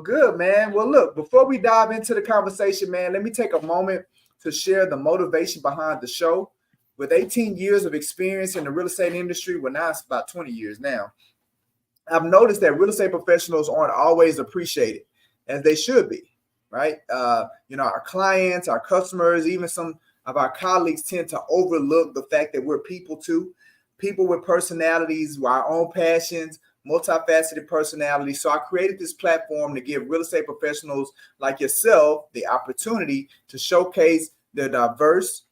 Good, man. Well, look, before we dive into the conversation, man, let me take a moment to share the motivation behind the show. With 18 years of experience in the real estate industry, well, now it's about 20 years now, I've noticed that real estate professionals aren't always appreciated as they should be, right? Our clients, our customers, even some of our colleagues tend to overlook the fact that we're people too, people with personalities, our own passions, multifaceted personalities. So I created this platform to give real estate professionals like yourself the opportunity to showcase their diverse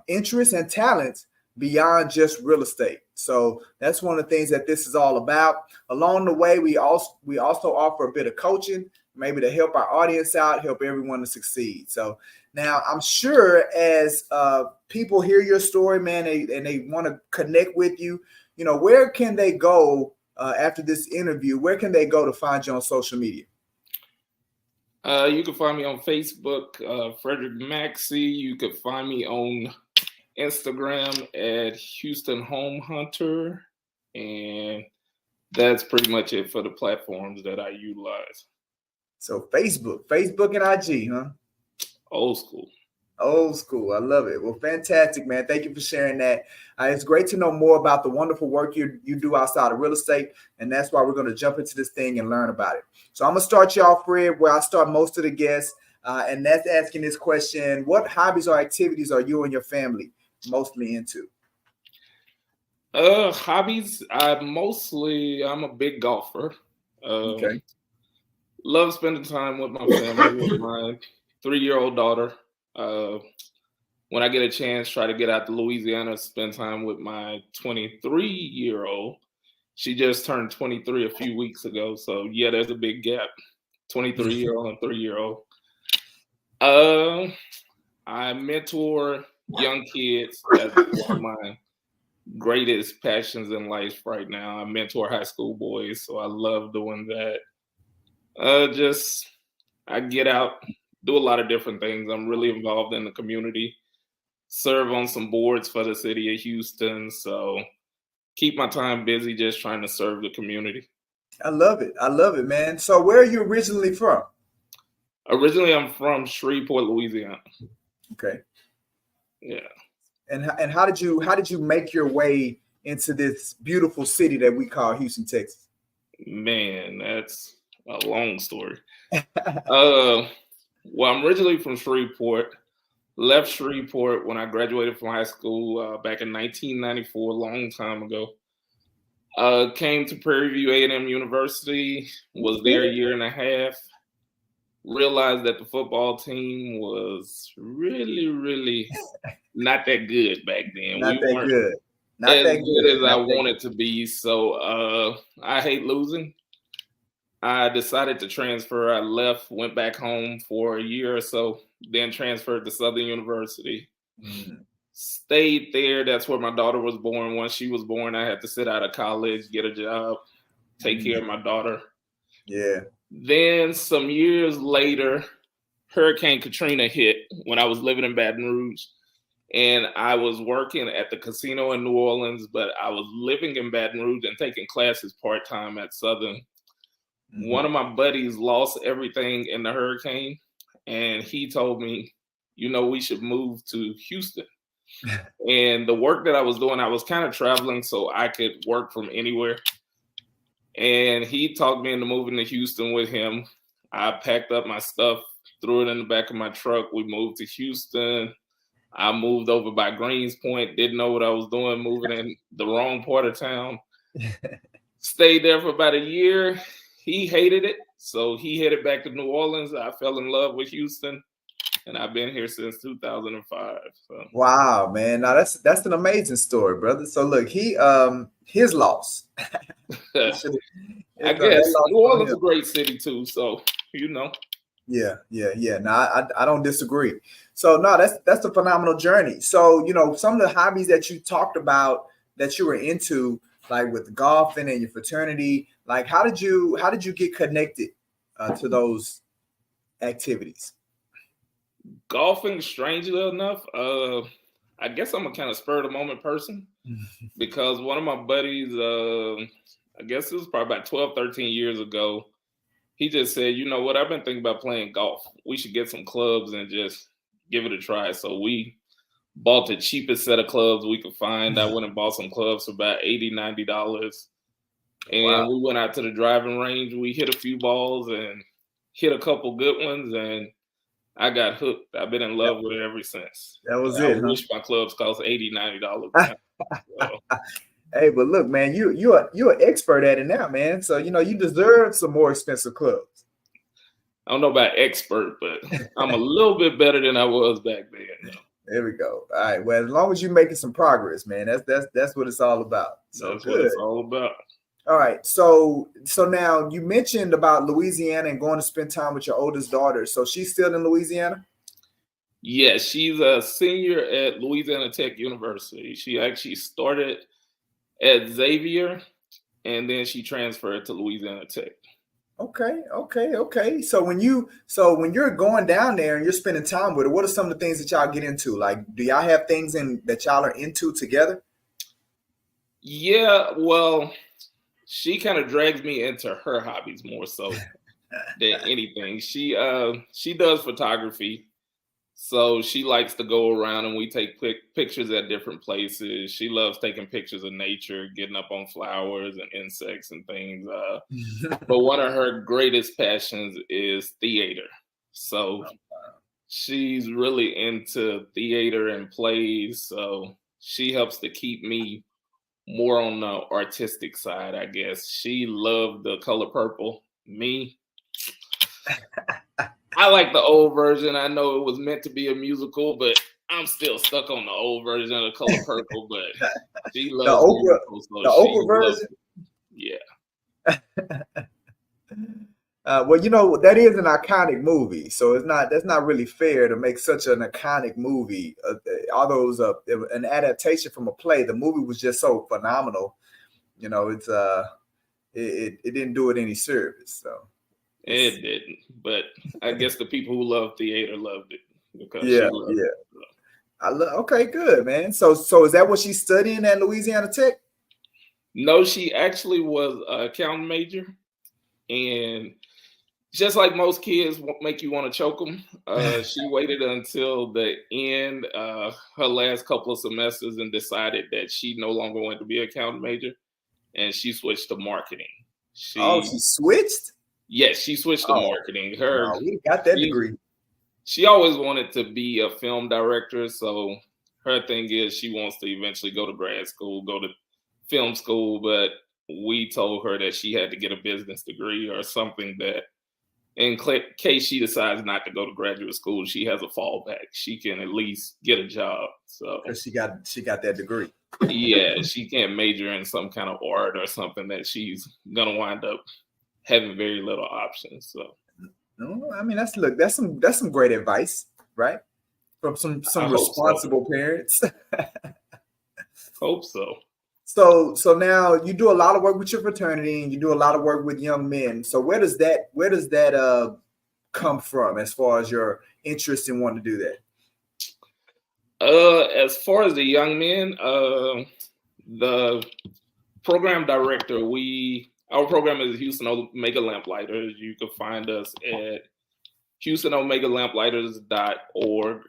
interests and talents beyond just real estate. So that's one of the things that this is all about. Along the way, we also offer a bit of coaching, maybe to help our audience out, help everyone to succeed. So now I'm sure as people hear your story, man, and they want to connect with you, where can they go after this interview? Where can they go to find you on social media? You can find me on Facebook, Frederick Maxey. You could find me on Instagram at Houston Home Hunter, and that's pretty much it for the platforms that I utilize. So Facebook and IG, huh? Old school. Old school. I love it. Well, fantastic, man. Thank you for sharing that. It's great to know more about the wonderful work you do outside of real estate. And that's why we're going to jump into this thing and learn about it. So I'm going to start you off, Fred, where I start most of the guests. And that's asking this question: what hobbies or activities are you and your family mostly into? Hobbies. I'm a big golfer. Okay. Love spending time with my family, with my 3-year-old daughter. When I get a chance, try to get out to Louisiana, spend time with my 23-year-old. She just turned 23 a few weeks ago. So yeah, there's a big gap. 23-year-old and 3-year-old. I mentor young kids. That's one of my greatest passions in life right now. I mentor high school boys, so I love doing that. I get out, do a lot of different things. I'm really involved in the community, serve on some boards for the city of Houston. So keep my time busy just trying to serve the community. I love it. I love it, man. So where are you originally from? Originally, I'm from Shreveport, Louisiana. Okay. Yeah. And how did you make your way into this beautiful city that we call Houston, Texas? Man, that's a long story. Well, I'm originally from Shreveport. Left Shreveport when I graduated from high school back in 1994, a long time ago. Came to Prairie View A&M University, was there a year and a half. Realized that the football team was really, really not that good back then. Not that good. Not as good as I wanted to be. So I hate losing. I decided to transfer. I left, went back home for a year or so, then transferred to Southern University. Stayed there. That's where my daughter was born. Once she was born, I had to sit out of college, get a job, take care of my daughter. Yeah. Then some years later, Hurricane Katrina hit when I was living in Baton Rouge. And I was working at the casino in New Orleans, but I was living in Baton Rouge and taking classes part-time at Southern. One of my buddies lost everything in the hurricane, and he told me, we should move to Houston. And the work that I was doing, I was kind of traveling so I could work from anywhere. And he talked me into moving to Houston with him. I packed up my stuff, threw it in the back of my truck. We moved to Houston. I moved over by Greens Point, didn't know what I was doing, moving in the wrong part of town. Stayed there for about a year. He hated it, so he headed back to New Orleans. I fell in love with Houston, and I've been here since 2005. So. Wow, man! Now that's an amazing story, brother. So look, his loss. I guess New Orleans is a great city too. So Yeah. Now I don't disagree. So no, that's a phenomenal journey. So some of the hobbies that you talked about that you were into, like with golfing and your fraternity, like how did you get connected to those activities? Golfing, strangely enough, I guess I'm a kind of spur of the moment person because one of my buddies, I guess it was probably about 12, 13 years ago, he just said, you know what, I've been thinking about playing golf. We should get some clubs and just give it a try. So we bought the cheapest set of clubs we could find. I went and bought some clubs for about $80, $90. And Wow. we went out to the driving range. We hit a few balls and hit a couple good ones. And I got hooked. I've been in love with it ever since. That was I it, wish my clubs cost $80, $90 huh? now. So, Hey, but look, man, you're an expert at it now, man. So you deserve some more expensive clubs. I don't know about expert, but I'm a little bit better than I was back then. You know? There we go. All right. Well, as long as you're making some progress, man, that's what it's all about. So That's good. what it's all about. All right. So now you mentioned about Louisiana and going to spend time with your oldest daughter. So she's still in Louisiana? Yes, she's a senior at Louisiana Tech University. She actually started at Xavier, and then she transferred to Louisiana Tech. Okay. So when you're going down there and you're spending time with her, what are some of the things that y'all get into? Like, do y'all have things that y'all are into together? Yeah, well, she kind of drags me into her hobbies more so than anything. She does photography. So she likes to go around and we take pictures at different places. She loves taking pictures of nature, getting up on flowers and insects and things. But one of her greatest passions is theater. So she's really into theater and plays. So she helps to keep me more on the artistic side, I guess. She loved The Color Purple. Me, I like the old version. I know it was meant to be a musical, but I'm still stuck on the old version of The Color Purple. But she loves musicals, so the Oprah version. Yeah. Well, that is an iconic movie, so that's not really fair to make such an iconic movie. Although it was an adaptation from a play, the movie was just so phenomenal. It didn't do it any service. So. It didn't, but I guess the people who love theater loved it because she Yeah. loved it. Okay, good, man. So is that what she's studying at Louisiana Tech? No, she actually was an accounting major, and just like most kids make you want to choke them, she waited until the end, her last couple of semesters, and decided that she no longer wanted to be an accounting major, and she switched to marketing. She switched? Yes, she switched to marketing. We got that degree. She always wanted to be a film director, so her thing is she wants to eventually go to grad school, go to film school, but we told her that she had to get a business degree or something that, in case she decides not to go to graduate school, she has a fallback. She can at least get a job. So because she got that degree. Yeah, she can't major in some kind of art or something that she's gonna wind up having very little options. So no, I mean that's some great advice, right? From some responsible parents. Hope so. So now you do a lot of work with your fraternity and you do a lot of work with young men. So where does that come from as far as your interest in wanting to do that? As far as the young men, the program director, our program is Houston Omega Lamplighters. You can find us at HoustonOmegaLamplighters.org.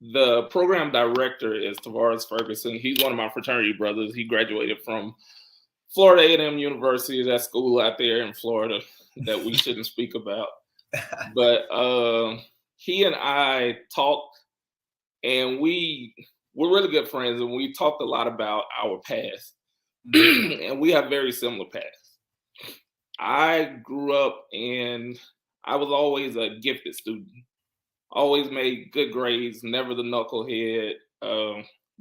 The program director is Tavares Ferguson. He's one of my fraternity brothers. He graduated from Florida A&M University, that school out there in Florida that we shouldn't speak about. But he and I talked, and we're really good friends, and we talked a lot about our past. And we have very similar paths. I grew up and I was always a gifted student. Always made good grades, never the knucklehead.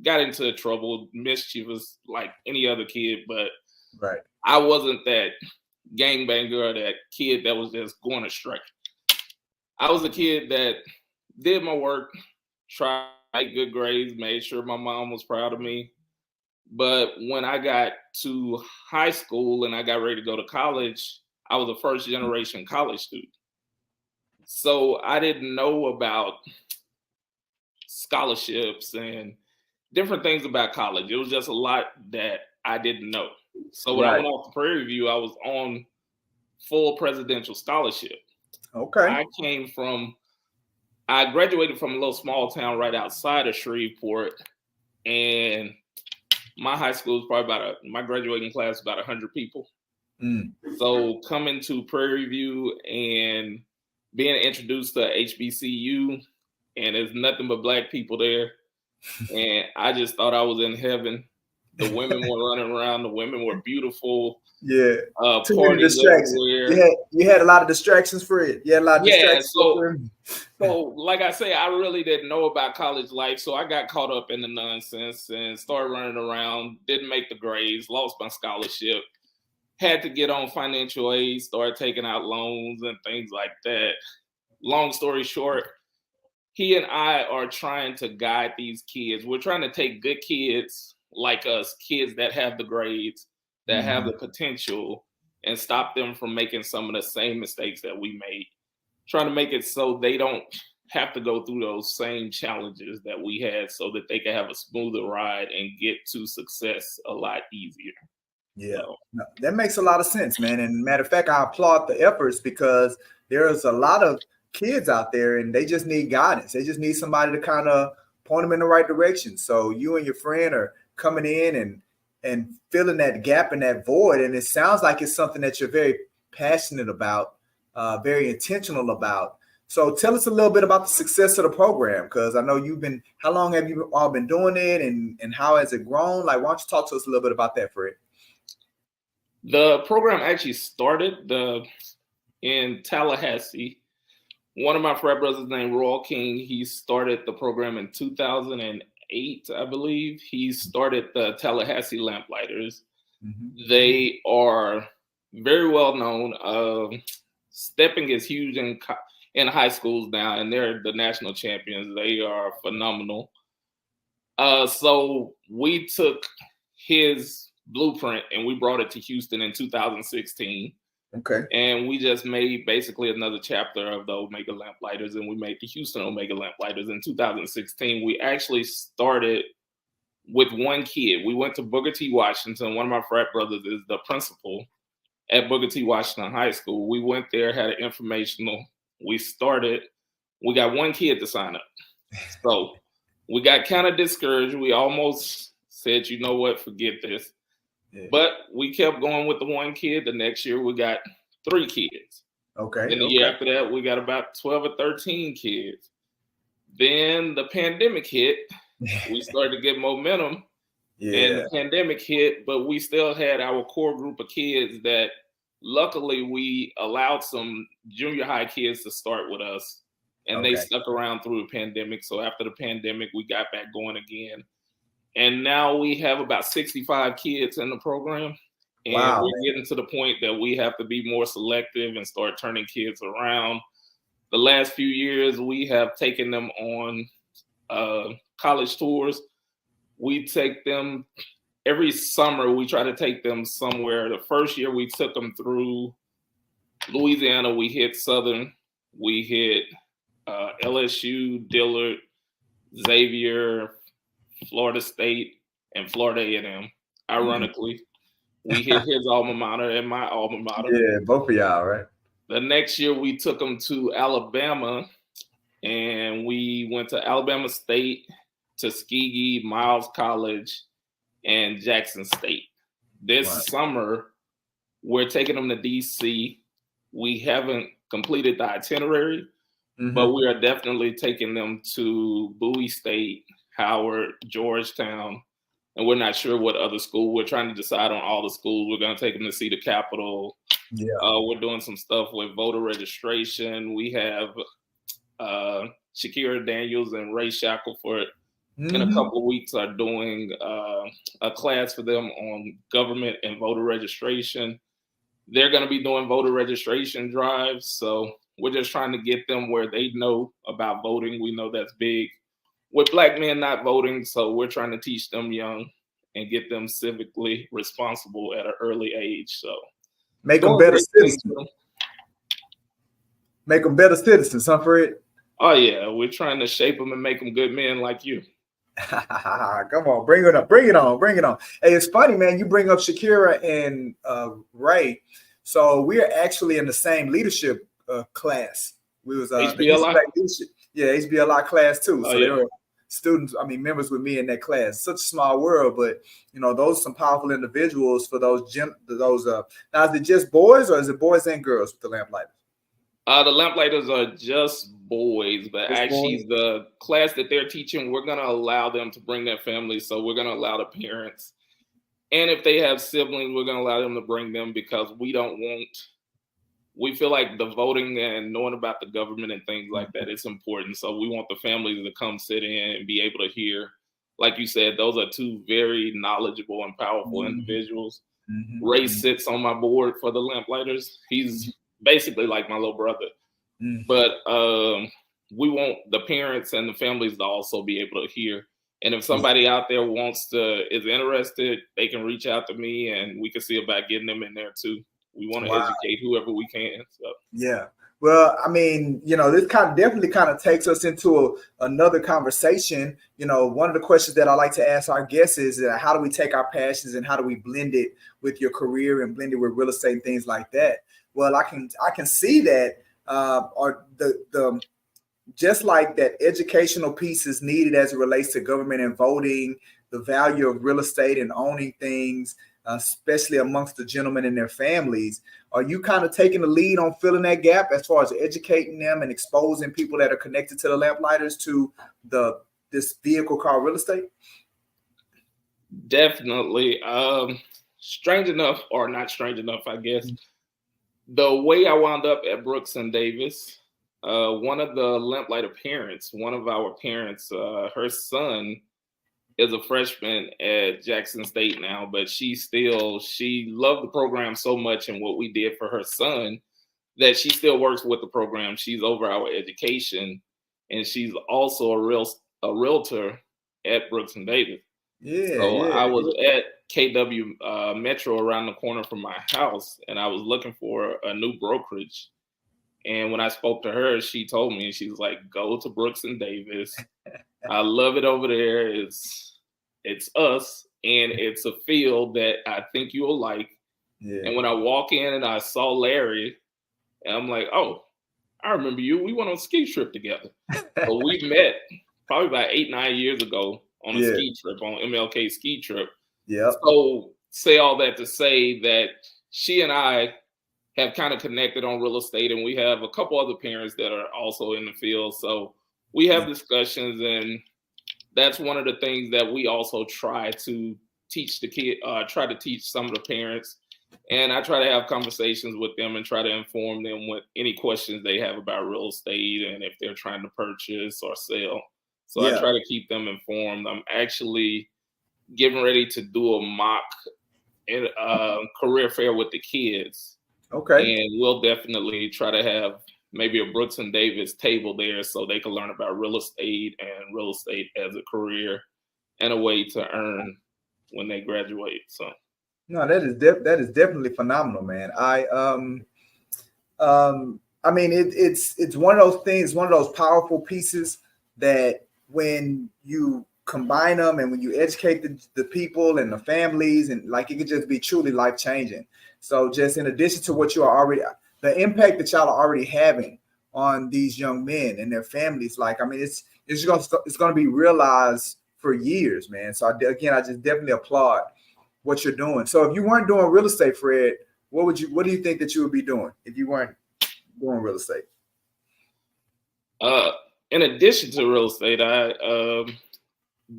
Got into trouble, mischievous like any other kid, but right. I wasn't that gangbanger or that kid that was just going astray. I was a kid that did my work, tried to make good grades, made sure my mom was proud of me. But when I got to high school and I got ready to go to college, I was a first generation college student. So I didn't know about scholarships and different things about college. It was just a lot that I didn't know. So when I went off to Prairie View, I was on full presidential scholarship. Okay. I graduated from a little small town right outside of Shreveport, and my high school was probably my graduating class about 100 people. So coming to Prairie View and being introduced to HBCU, and there's nothing but Black people there, and I just thought I was in heaven. The women were running around. The women were beautiful. Yeah. Too many distractions. You had a lot of distractions for it. You had a lot of distractions. So like I say, I really didn't know about college life. So I got caught up in the nonsense and started running around. Didn't make the grades. Lost my scholarship. Had to get on financial aid. Started taking out loans and things like that. Long story short, he and I are trying to guide these kids. We're trying to take good kids like us, kids that have the grades, that have the potential, and stop them from making some of the same mistakes that we made. Trying to make it so they don't have to go through those same challenges that we had, so that they can have a smoother ride and get to success a lot easier. Yeah, no, that makes a lot of sense, man. And matter of fact, I applaud the efforts, because there's a lot of kids out there and they just need guidance. They just need somebody to kind of point them in the right direction. So you and your friend are coming in and filling that gap and that void. And it sounds like it's something that you're very passionate about, very intentional about. So tell us a little bit about the success of the program, because I know how long have you all been doing it, and how has it grown? Like, why don't you talk to us a little bit about that, Fred? The program actually started in Tallahassee. One of my frat brothers named Royal King, he started the program in 2008, I believe. He started the Tallahassee Lamplighters. They are very well known. Stepping is huge in high schools now, and they're the national champions. They are phenomenal. So we took his blueprint and we brought it to Houston in 2016. Okay. And we just made basically another chapter of the Omega Lamplighters, and we made the Houston Omega Lamplighters in 2016. We actually started with one kid. We went to Booker T. Washington. One of my frat brothers is the principal at Booker T. Washington High School. We went there, had an informational. We got one kid to sign up. So we got kind of discouraged. We almost said, you know what, forget this. Yeah. But we kept going with the one kid. The next year we got 3 kids. Okay. And the year after that, we got about 12 or 13 kids. Then the pandemic hit. We started to get momentum. Yeah. And the pandemic hit, but we still had our core group of kids that luckily we allowed some junior high kids to start with us. And they stuck around through the pandemic. So after the pandemic, we got back going again. And now we have about 65 kids in the program. And we're getting to the point that we have to be more selective and start turning kids around. The last few years, we have taken them on college tours. We take them every summer. We try to take them somewhere. The first year we took them through Louisiana. We hit Southern. We hit LSU, Dillard, Xavier, Florida State, and Florida A&M. Ironically, we hit his alma mater and my alma mater. Yeah, both of y'all, right? The next year, we took them to Alabama, and we went to Alabama State, Tuskegee, Miles College, and Jackson State. This summer, we're taking them to D.C. We haven't completed the itinerary, but we are definitely taking them to Bowie State, Howard, Georgetown, and we're not sure what other school. We're trying to decide on all the schools. We're going to take them to see the Capitol. Yeah. We're doing some stuff with voter registration. We have Shakira Daniels and Ray Shackelford in a couple of weeks are doing a class for them on government and voter registration. They're going to be doing voter registration drives. So we're just trying to get them where they know about voting. We know that's big with Black men not voting. So we're trying to teach them young and get them civically responsible at an early age. So make them better citizens. Make them better citizens, huh, Fred? Oh, yeah. We're trying to shape them and make them good men like you. Come on, bring it up. Bring it on. Bring it on. Hey, it's funny, man. You bring up Shakira and Ray. So we're actually in the same leadership class. We was the HBLI? leadership, yeah, HBLI class too. Oh, So yeah. they were students, members with me in that class. Such a small world, but those are some powerful individuals for those now is it just boys or is it boys and girls with the Lamplighters? The Lamplighters are just boys, but Just actually boys? the class that they're teaching, we're going to allow them to bring their families. So we're going to allow the parents. And if they have siblings, we're going to allow them to bring them because we feel like the voting and knowing about the government and things like that is important. So we want the families to come sit in and be able to hear. Like you said, those are two very knowledgeable and powerful individuals. Ray sits on my board for the Lamplighters. He's basically like my little brother. But we want the parents and the families to also be able to hear. And if somebody out there is interested, they can reach out to me and we can see about getting them in there too. We want to educate whoever we can. So. Yeah. Well, this definitely takes us into another conversation. One of the questions that I like to ask our guests is how do we take our passions and how do we blend it with your career and blend it with real estate and things like that? Well, I can see that or the just like that educational piece is needed as it relates to government and voting, the value of real estate and owning things, especially amongst the gentlemen and their families. Are you kind of taking the lead on filling that gap as far as educating them and exposing people that are connected to the Lamplighters to this vehicle called real estate? Definitely. Strange enough, or not strange enough, I guess, the way I wound up at Brooks and Davis, one of the Lamplighter parents, one of our parents, her son is a freshman at Jackson State now, but she loved the program so much and what we did for her son that she still works with the program. She's over our education, and she's also a realtor at Brooks and Davis. I was at KW Metro around the corner from my house, and I was looking for a new brokerage. And when I spoke to her, she told me, she's like, go to Brooks and Davis. I love it over there. It's us, and it's a field that I think you'll like. Yeah. And when I walk in and I saw Larry, and I'm like, oh, I remember you. We went on a ski trip together. So we met probably about 8-9 years ago on a ski trip, on MLK ski trip. Yeah. So say all that to say that she and I have kind of connected on real estate, and we have a couple other parents that are also in the field. So we have discussions, and that's one of the things that we also try to teach the kid, try to teach some of the parents. And I try to have conversations with them and try to inform them with any questions they have about real estate and if they're trying to purchase or sell. So I try to keep them informed. I'm actually getting ready to do a mock career fair with the kids. Okay. And we'll definitely try to have maybe a Brooks and Davis table there so they can learn about real estate and real estate as a career and a way to earn when they graduate. So no, that is definitely phenomenal, man. It's one of those things, one of those powerful pieces that when you combine them and when you educate the people and the families, and like it could just be truly life changing. So just in addition to what you are already, the impact that y'all are already having on these young men and their families, it's going to be realized for years, man. So I just definitely applaud what you're doing. So if you weren't doing real estate, Fred, what do you think that you would be doing if you weren't doing real estate? In addition to real estate, I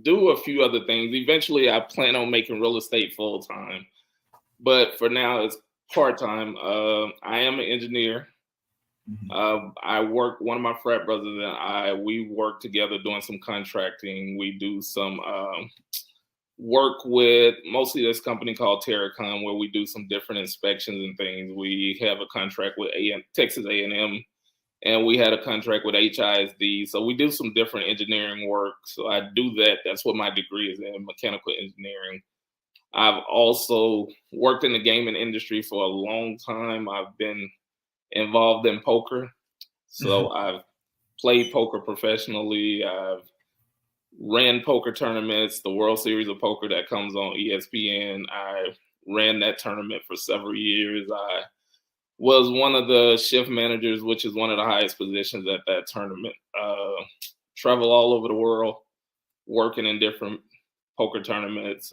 do a few other things. Eventually, I plan on making real estate full time, but for now, it's part time. I am an engineer. One of my frat brothers and we work together doing some contracting. We do some work with mostly this company called Terracon, where we do some different inspections and things. We have a contract with Texas A&M, and we had a contract with HISD. So we do some different engineering work. So I do that. That's what my degree is in, mechanical engineering. I've also worked in the gaming industry for a long time. I've been involved in poker. So I've played poker professionally. I've ran poker tournaments, the World Series of Poker that comes on ESPN. I ran that tournament for several years. I was one of the shift managers, which is one of the highest positions at that tournament. Travel all over the world, working in different poker tournaments.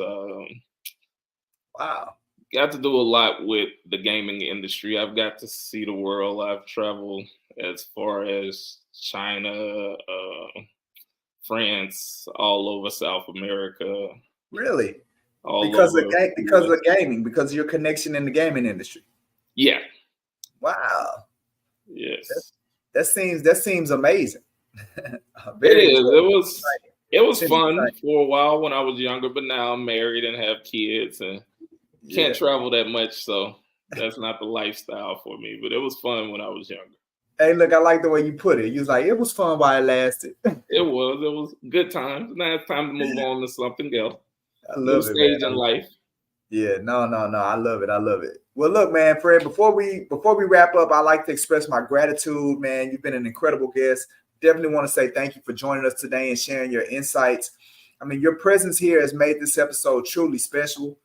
Wow. Got to do a lot with the gaming industry. I've got to see the world. I've traveled as far as China, France, all over South America, Really? all Because over. because of gaming, because of your connection in the gaming industry. Yeah. Wow. Yes. That seems amazing. It Very is. It was Seems fun exciting. for a while when I was younger, but now I'm married and have kids and can't Yeah. travel that much, so that's not the lifestyle for me. But it was fun when I was younger. Hey, look, I like the way you put it. You was like, it was fun while it lasted. It was good times. Now it's time to move on to something else. I New love it, stage in man. life. Yeah, no. I love it. Well, look, man, Fred, before we wrap up, I'd like to express my gratitude, man. You've been an incredible guest. Definitely want to say thank you for joining us today and sharing your insights. I mean, your presence here has made this episode truly special.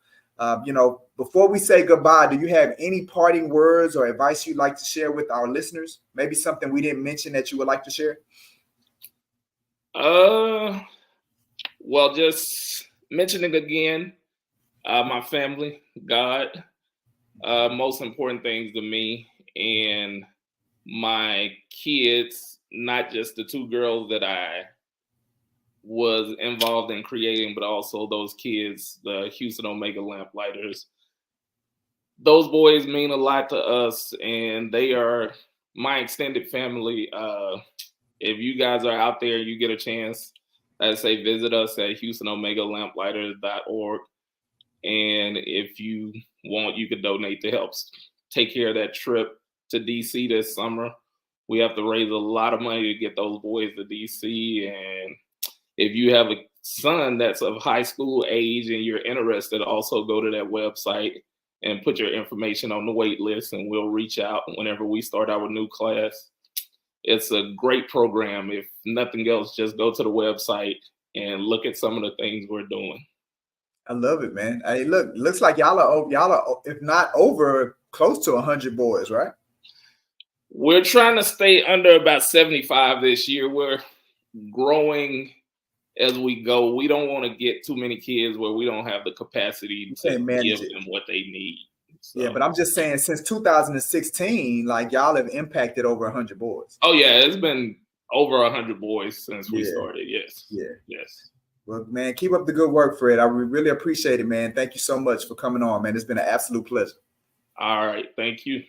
Before we say goodbye, do you have any parting words or advice you'd like to share with our listeners? Maybe something we didn't mention that you would like to share? Well, just mentioning again, my family, God, most important things to me, and my kids, not just the two girls that I was involved in creating, but also those kids, the Houston Omega Lamplighters. Those boys mean a lot to us, and they are my extended family. If you guys are out there, you get a chance, I say visit us at HoustonOmegaLamplighters.org. And if you want, you could donate to help take care of that trip to DC this summer. We have to raise a lot of money to get those boys to DC. And if you have a son that's of high school age and you're interested, also go to that website and put your information on the wait list, and we'll reach out whenever we start our new class. It's a great program. If nothing else, just go to the website and look at some of the things we're doing. I love it, man. Hey, looks like y'all are, if not over, close to 100 boys, right? We're trying to stay under about 75 this year. We're growing as we go. We don't want to get too many kids where we don't have the capacity to give them what they need. So. Yeah, but I'm just saying, since 2016, like y'all have impacted over 100 boys. Oh yeah, it's been over 100 boys since we started. Yes. Yes. Well, man, keep up the good work, Fred. I really appreciate it, man. Thank you so much for coming on, man. It's been an absolute pleasure. All right. Thank you.